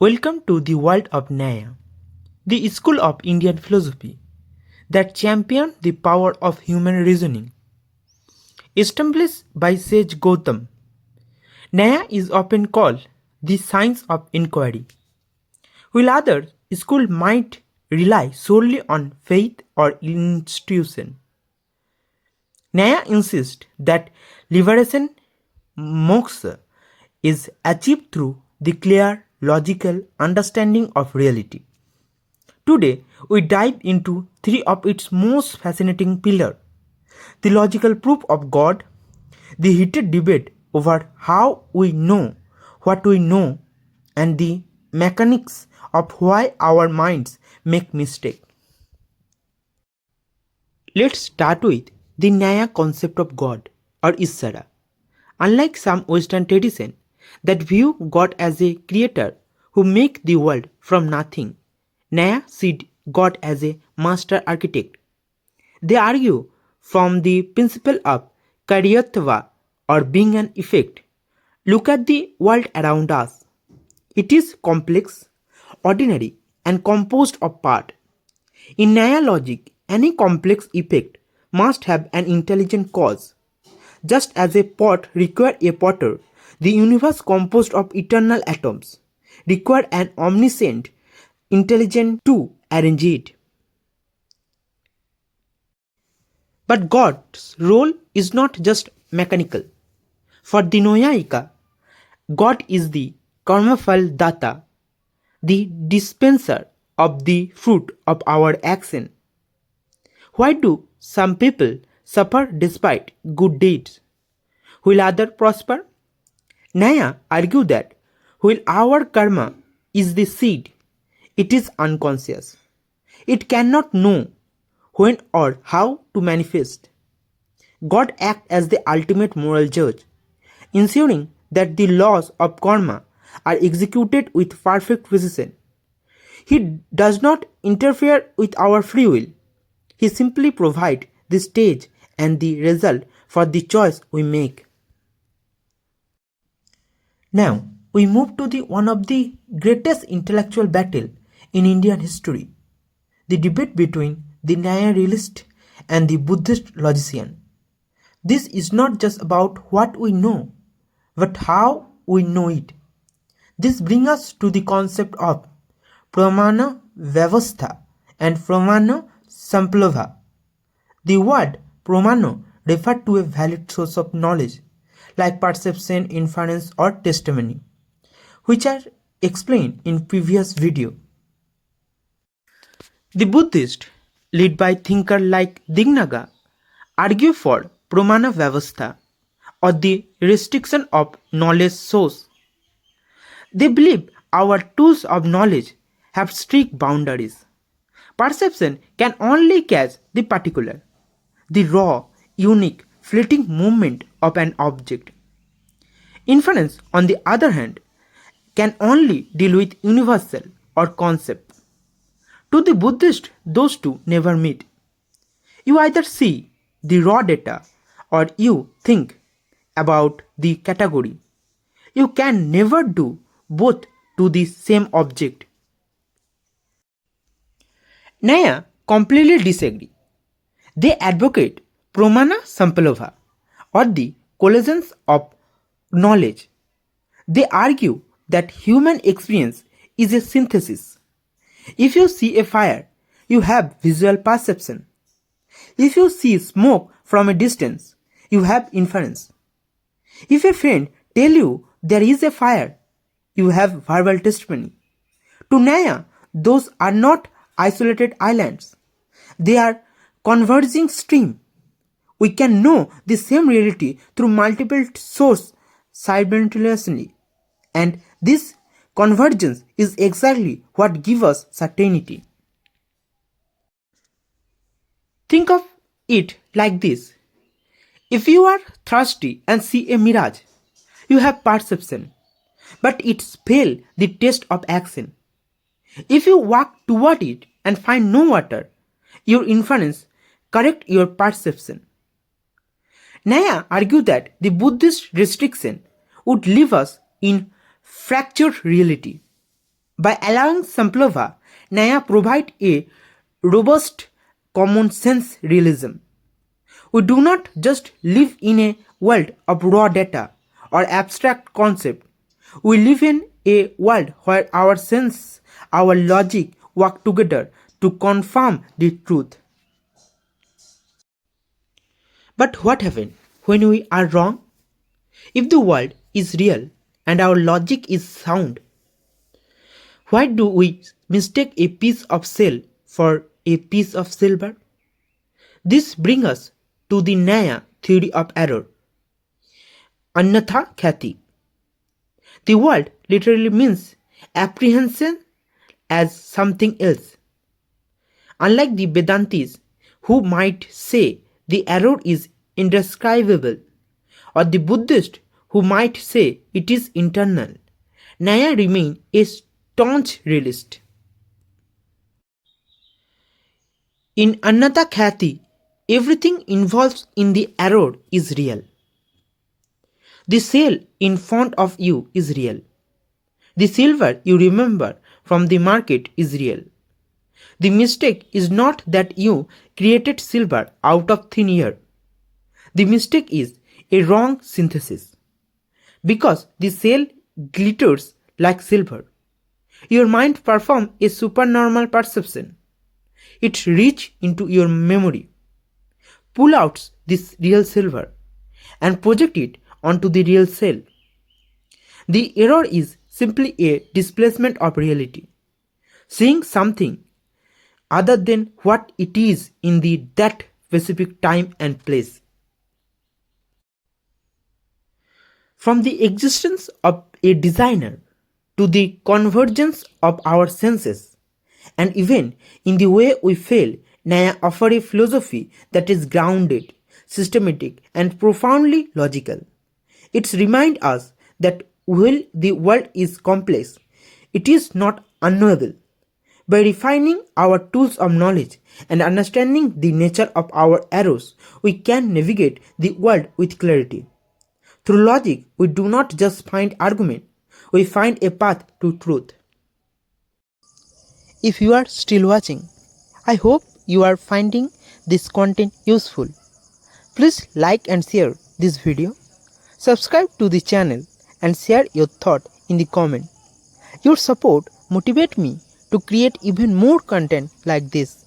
Welcome to the world of Nyaya, the school of Indian philosophy that championed the power of human reasoning. Established by sage Gautama, Nyaya is often called the science of inquiry. While other schools might rely solely on faith or intuition, Nyaya insists that liberation moksha is achieved through the clear, logical understanding of reality. Today, we dive into three of its most fascinating pillars: the logical proof of God, the heated debate over how we know what we know, and the mechanics of why our minds make mistakes. Let's start with the Nyaya concept of God or Ishvara. Unlike some Western traditions that view God as a creator who makes the world from nothing, Nyaya sees God as a master architect. They argue from the principle of karyatva or being an effect. Look at the world around us. It is complex, ordinary, and composed of parts. In Nyaya logic, any complex effect must have an intelligent cause. Just as a pot requires a potter, the universe composed of eternal atoms requires an omniscient intelligence to arrange it. But God's role is not just mechanical. For the Nyayika, God is the karmafal data, the dispenser of the fruit of our action. Why do some people suffer despite good deeds, while others prosper? Nyaya argues that while our karma is the seed, it is unconscious. It cannot know when or how to manifest. God acts as the ultimate moral judge, ensuring that the laws of karma are executed with perfect precision. He does not interfere with our free will. He simply provides the stage and the result for the choice we make. Now, we move to one of the greatest intellectual battles in Indian history, the debate between the Nyaya realist and the Buddhist logician. This is not just about what we know, but how we know it. This brings us to the concept of Pramāṇa-Vyavastha and Pramāṇa-Samplava. The word Pramāṇa refers to a valid source of knowledge, like perception, inference, or testimony, which are explained in previous video. The Buddhists, led by thinkers like Dignaga, argue for Pramāṇa-Vyavastha, or the restriction of knowledge source. They believe our tools of knowledge have strict boundaries. Perception can only catch the particular, the raw, unique, fleeting movement of an object. Inference, on the other hand, can only deal with universal or concept. To the Buddhist, those two never meet. You either see the raw data or you think about the category. You can never do both to the same object. Nyaya completely disagree. They advocate Pramāṇa-Samplava, or the convergence of knowledge. They argue that human experience is a synthesis. If you see a fire, you have visual perception. If you see smoke from a distance, you have inference. If a friend tells you there is a fire, you have verbal testimony. To Nyaya, those are not isolated islands. They are converging streams. We can know the same reality through multiple sources simultaneously, and this convergence is exactly what gives us certainty. Think of it like this. If you are thirsty and see a mirage, you have perception, but it's failed the test of action. If you walk toward it and find no water, your inference corrects your perception. Nyaya argued that the Buddhist restriction would leave us in fractured reality. By allowing Samplava, Nyaya provide a robust common sense realism. We do not just live in a world of raw data or abstract concept. We live in a world where our sense, our logic work together to confirm the truth. But what happens when we are wrong? If the world is real and our logic is sound, why do we mistake a piece of shell for a piece of silver? This brings us to the Nyaya theory of error. Anyathākhyati. The word literally means apprehension as something else. Unlike the Vedantis, who might say the error is indescribable, or the Buddhist, who might say it is internal, Nyaya remains a staunch realist. In Anyathākhyati, everything involved in the error is real. The shell in front of you is real. The silver you remember from the market is real. The mistake is not that you created silver out of thin air. The mistake is a wrong synthesis. Because the shell glitters like silver, your mind performs a supernormal perception. It reaches into your memory, pull out this real silver, and project it onto the real shell. The error is simply a displacement of reality, seeing something other than what it is in that specific time and place. From the existence of a designer to the convergence of our senses, and even in the way we feel, Nyaya offers a philosophy that is grounded, systematic, and profoundly logical. It reminds us that while the world is complex, it is not unknowable. By refining our tools of knowledge and understanding the nature of our errors, we can navigate the world with clarity. Through logic, we do not just find argument, we find a path to truth. If you are still watching, I hope you are finding this content useful. Please like and share this video, subscribe to the channel and share your thought in the comment. Your support motivates me to create even more content like this.